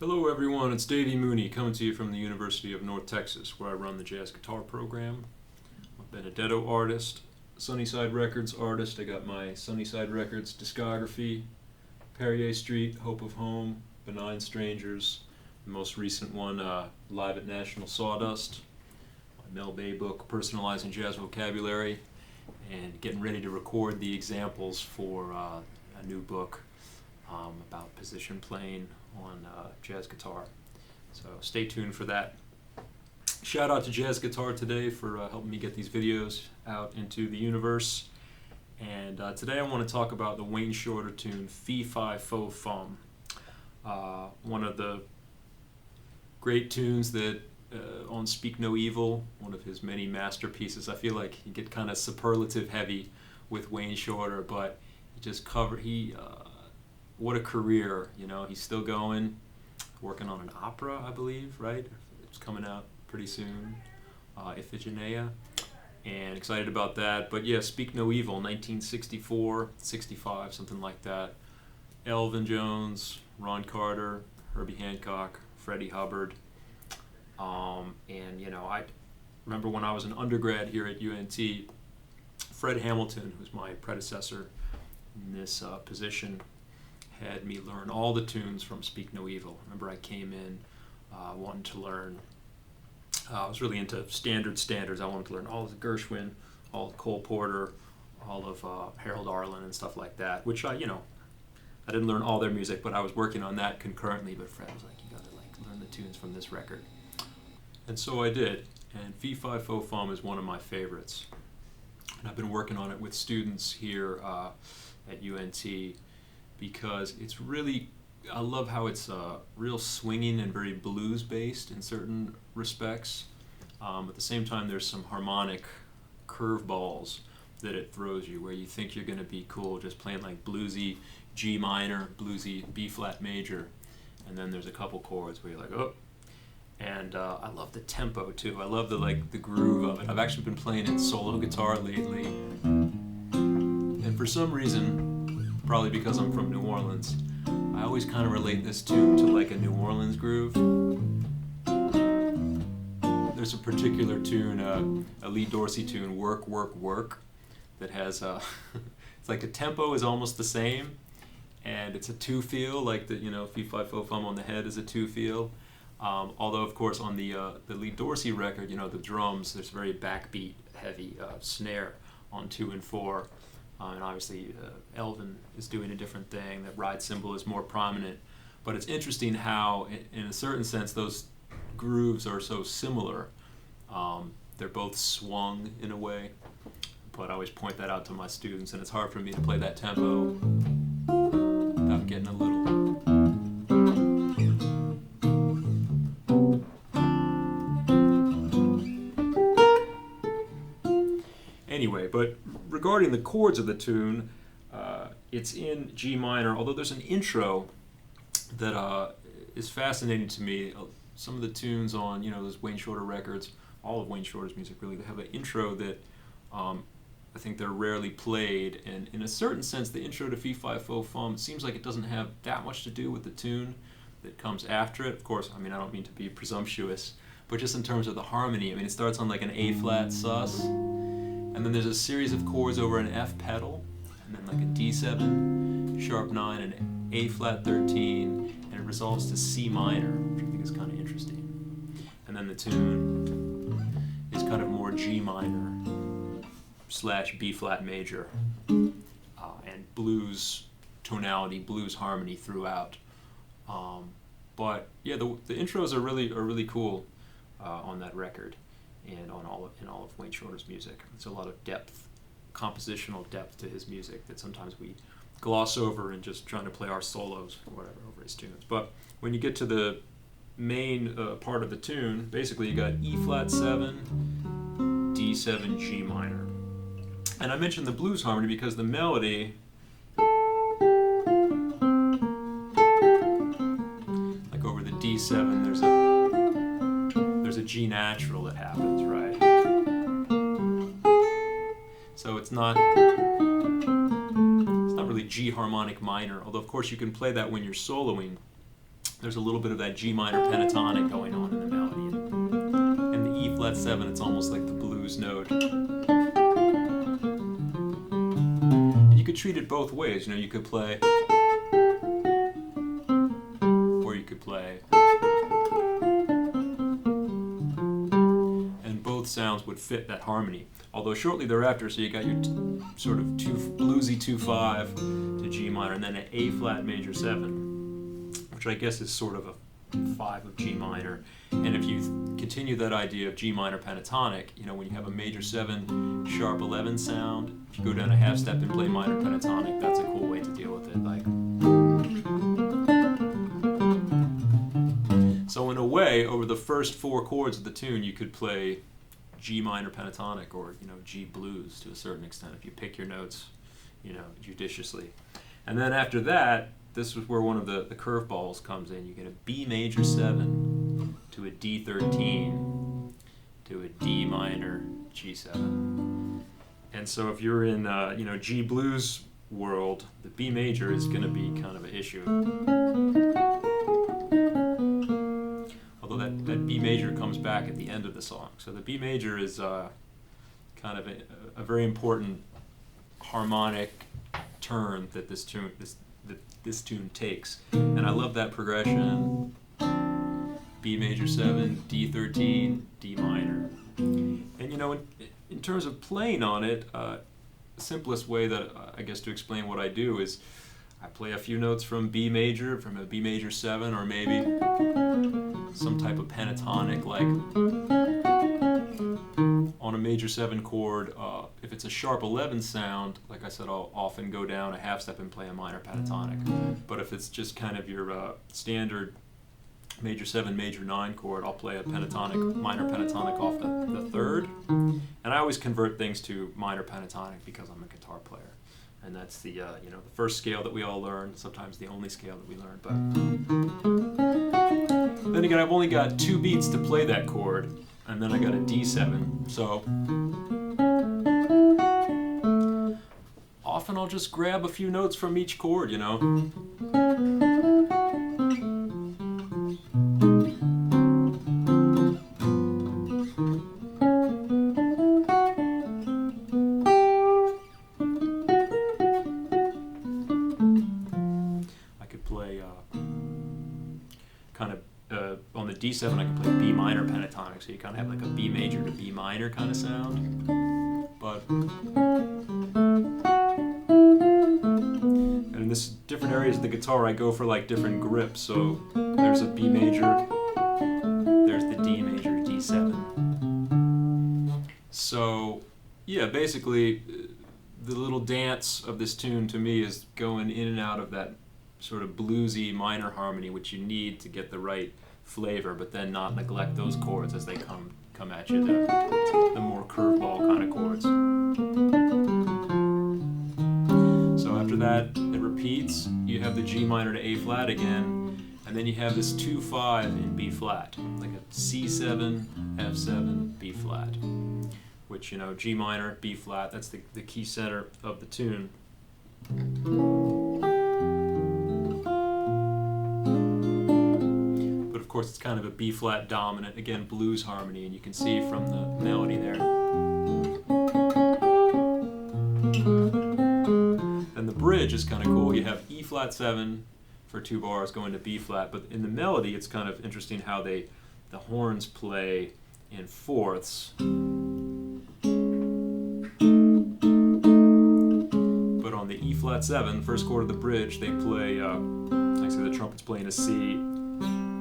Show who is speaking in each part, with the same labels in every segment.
Speaker 1: Hello everyone, it's Davey Mooney coming to you from the University of North Texas, where I run the jazz guitar program. I'm a Benedetto artist, Sunnyside Records artist. I got my Sunnyside Records discography, Perrier Street, Hope of Home, Benign Strangers, the most recent one, Live at National Sawdust, my Mel Bay book, Personalizing Jazz Vocabulary, and getting ready to record the examples for a new book about position playing on jazz guitar. So stay tuned for that. Shout out to Jazz Guitar today for helping me get these videos out into the universe. And today I want to talk about the Wayne Shorter tune Fi Fo Fum. One of the great tunes that on Speak No Evil, one of his many masterpieces. I feel like you get kind of superlative heavy with Wayne Shorter, but he just covered, what a career, you know. He's still going, working on an opera, I believe, right? It's coming out pretty soon, Iphigenia, and excited about that. But yeah, Speak No Evil, 1964, 65, something like that. Elvin Jones, Ron Carter, Herbie Hancock, Freddie Hubbard. And you know, I remember when I was an undergrad here at UNT, Fred Hamilton, who's my predecessor in this position, had me learn all the tunes from Speak No Evil. Remember, I came in wanting to learn, I was really into standards. I wanted to learn all of Gershwin, all of Cole Porter, all of Harold Arlen and stuff like that, which I didn't learn all their music, but I was working on that concurrently. But Fred was like, you gotta learn the tunes from this record. And so I did, and Fi Fo Fum is one of my favorites. And I've been working on it with students here at UNT, because it's really, I love how it's real swinging and very blues based in certain respects. At the same time, there's some harmonic curveballs that it throws you, where you think you're going to be cool just playing like bluesy G minor, bluesy B flat major, and then there's a couple chords where you're like, oh. And I love the tempo too. I love the groove of it. I've actually been playing it solo guitar lately, and for some reason, probably because I'm from New Orleans, I always kind of relate this tune to like a New Orleans groove. There's a particular tune, a Lee Dorsey tune, Work, Work, Work, that has it's like the tempo is almost the same, and it's a two feel, like the Fi Fo Fum on the head is a two feel. Although of course on the Lee Dorsey record, the drums, there's very backbeat heavy snare on 2 and 4. And obviously Elvin is doing a different thing. That ride cymbal is more prominent. But it's interesting how, in a certain sense, those grooves are so similar. They're both swung in a way. But I always point that out to my students, and it's hard for me to play that tempo without getting a little... Anyway, but regarding the chords of the tune, it's in G minor, although there's an intro that is fascinating to me. Some of the tunes on, those Wayne Shorter records, all of Wayne Shorter's music really, they have an intro that I think they're rarely played, and in a certain sense, the intro to Fi Fo Fum, it seems like it doesn't have that much to do with the tune that comes after it. Of course, I don't mean to be presumptuous, but just in terms of the harmony, it starts on like an A-flat sus, and then there's a series of chords over an F pedal, and then like a D7, sharp 9, and A-flat 13, and it resolves to C minor, which I think is kind of interesting. And then the tune is kind of more G minor / B-flat major, and blues tonality, blues harmony throughout. But yeah, the intros are really cool on that record. And in all of Wayne Shorter's music. There's a lot of depth, compositional depth to his music that sometimes we gloss over and just trying to play our solos or whatever over his tunes. But when you get to the main part of the tune, basically you got E flat 7, D7, G minor. And I mentioned the blues harmony because the melody, like over the D7, there's a G natural that happens, right? So it's not really G harmonic minor, although of course you can play that when you're soloing, there's a little bit of that G minor pentatonic going on in the melody. And the E flat 7, it's almost like the blues note. And you could treat it both ways. You know, you could play, or you could play. And both sounds would fit that harmony. Although shortly thereafter, so you got your sort of bluesy 2/5 to G minor, and then an A flat major 7, which I guess is sort of a 5 of G minor. And if you continue that idea of G minor pentatonic, you know, when you have a major 7 sharp 11 sound, if you go down a half step and play minor pentatonic, that's a cool way to deal with it. Like, so in a way, over the first 4 chords of the tune, you could play G minor pentatonic, or, you know, G blues to a certain extent if you pick your notes, you know, judiciously. And then after that, this is where one of the curveballs comes in. You get a B major 7 to a D13 to a D minor G7. And so if you're in you know, G blues world, the B major is going to be kind of an issue. Although that B major comes back at the end of the song. So the B major is kind of a very important harmonic turn that this tune takes. And I love that progression. B major 7, D13, D minor. And you know, in terms of playing on it, the simplest way that I guess to explain what I do is I play a few notes from B major, from a B major 7, or maybe some type of pentatonic, like on a major 7 chord. If it's a sharp 11 sound, like I said, I'll often go down a half step and play a minor pentatonic. But if it's just kind of your standard major 7, major 9 chord, I'll play a pentatonic, minor pentatonic off the 3rd. And I always convert things to minor pentatonic because I'm a guitar player. And that's the you know, the first scale that we all learn, sometimes the only scale that we learn. But then again, I've only got 2 beats to play that chord, and then I got a D7. So often I'll just grab a few notes from each chord, you know. On the D7, I can play B minor pentatonic, so you kind of have like a B major to B minor kind of sound. But and in this different areas of the guitar, I go for like different grips. So there's a B major, there's the D major, D7. So yeah, basically, the little dance of this tune to me is going in and out of that sort of bluesy minor harmony, which you need to get the right flavor, but then not neglect those chords as they come at you, the more curveball kind of chords. So after that, it repeats. You have the G minor to A flat again, and then you have this 2/5 in B flat, like a C7, F7, B flat, which, you know, G minor, B flat, that's the key center of the tune. Of course, it's kind of a B flat dominant, again, blues harmony, and you can see from the melody there. And the bridge is kind of cool. You have E flat 7 for 2 bars going to B flat, but in the melody, it's kind of interesting how the horns play in fourths. But on the E flat 7, first chord of the bridge, they play, like I said, the trumpet's playing a C,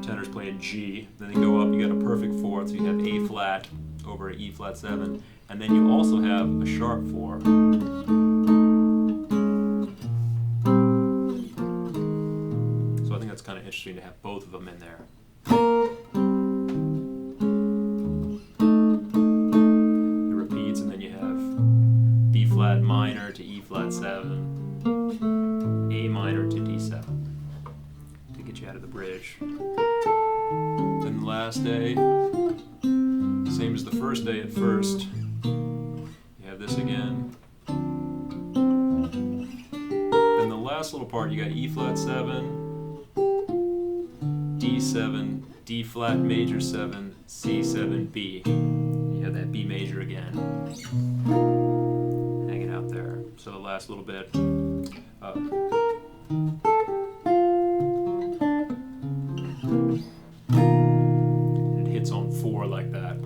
Speaker 1: tenor's playing G, then they go up, you got a perfect 4th, so you have A flat over E flat 7, and then you also have a sharp 4. So I think that's kind of interesting to have both of them in there. It repeats, and then you have B flat minor to E flat 7, A minor to D7 to get you out of the bridge. Then the last day, same as the first day at first. You have this again. Then the last little part, you got E flat 7, D7, D flat major 7, C7, B. You have that B major again, hanging out there. So the last little bit. It hits on 4 like that.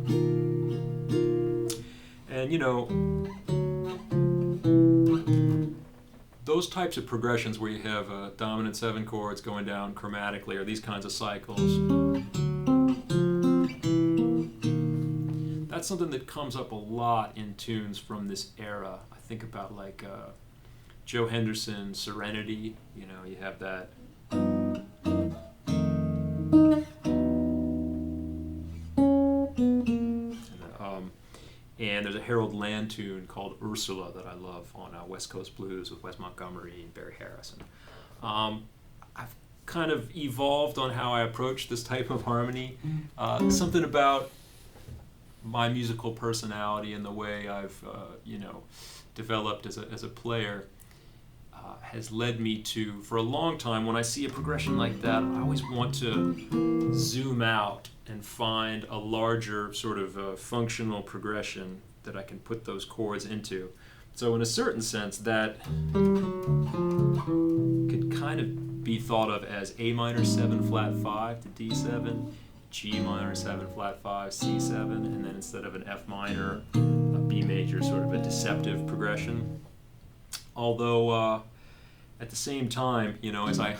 Speaker 1: And you know, those types of progressions where you have dominant 7 chords going down chromatically, or these kinds of cycles, that's something that comes up a lot in tunes from this era. I think about like Joe Henderson, Serenity. You know, you have that. And there's a Harold Land tune called Ursula that I love on West Coast Blues with Wes Montgomery and Barry Harrison. I've kind of evolved on how I approach this type of harmony. Something about my musical personality and the way I've developed as a player has led me to, for a long time, when I see a progression like that, I always want to zoom out and find a larger sort of functional progression that I can put those chords into. So in a certain sense, that could kind of be thought of as A minor 7 flat 5 to D7, G minor 7 flat 5, C7, and then instead of an F minor, a B major, sort of a deceptive progression. Although at the same time, you know, as I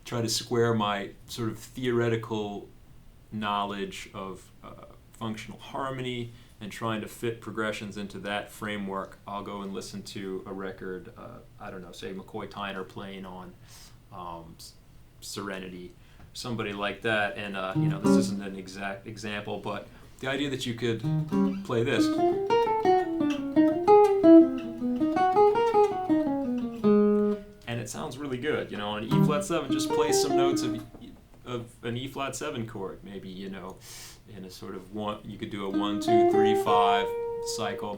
Speaker 1: try to square my sort of theoretical knowledge of functional harmony and trying to fit progressions into that framework, I'll go and listen to a record, I don't know, say McCoy Tyner playing on Serenity, somebody like that, and you know, this isn't an exact example, but the idea that you could play this. And it sounds really good, you know, on an E flat 7, just play some notes of an E flat 7 chord, maybe, you know, in a sort of one, you could do a 1, 2, 3, 5 cycle.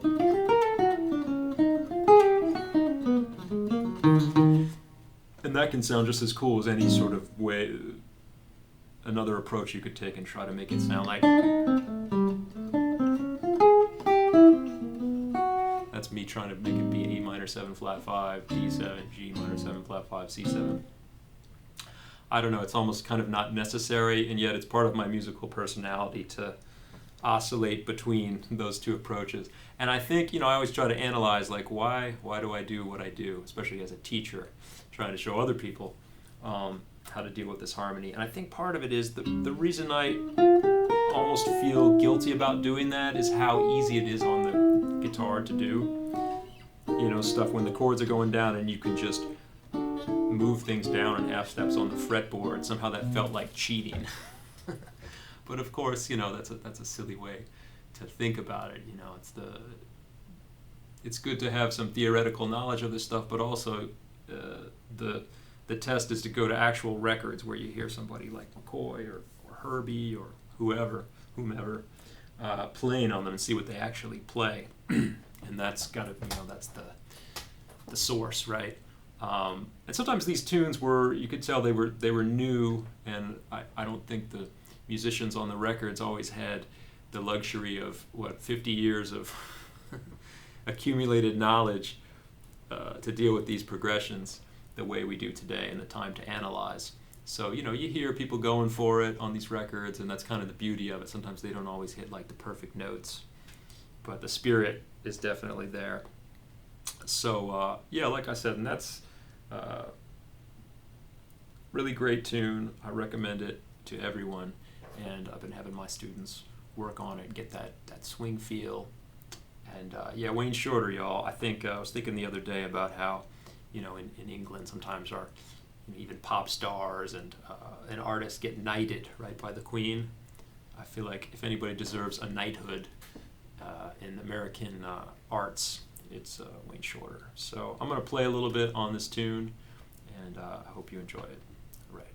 Speaker 1: And that can sound just as cool as any sort of way, another approach you could take and try to make it sound like. That's me trying to make it be A minor 7 flat 5, D7, G minor 7 flat 5, C7. I don't know, it's almost kind of not necessary, and yet it's part of my musical personality to oscillate between those two approaches. And I think, you know, I always try to analyze, like, why do I do what I do, especially as a teacher, trying to show other people how to deal with this harmony. And I think part of it is the reason I almost feel guilty about doing that is how easy it is on the guitar to do. You know, stuff when the chords are going down and you can just move things down in half steps on the fretboard. Somehow that felt like cheating. But of course, you know, that's a silly way to think about it. You know, it's good to have some theoretical knowledge of this stuff, but also the test is to go to actual records where you hear somebody like McCoy or Herbie or whomever playing on them and see what they actually play. And that's gotta, you know, that's the source, right? And sometimes these tunes were, you could tell they were new, and I don't think the musicians on the records always had the luxury of 50 years of accumulated knowledge to deal with these progressions the way we do today, and the time to analyze. So, you know, you hear people going for it on these records, and that's kind of the beauty of it. Sometimes they don't always hit like the perfect notes, but the spirit is definitely there. So yeah, like I said, and that's really great tune. I recommend it to everyone, and I've been having my students work on it and get that swing feel. And yeah, Wayne Shorter, y'all. I think I was thinking the other day about how, you know, in England sometimes our, you know, even pop stars and artists get knighted, right, by the Queen. I feel like if anybody deserves a knighthood in American arts, it's Wayne Shorter. So I'm going to play a little bit on this tune, and I hope you enjoy it. All right.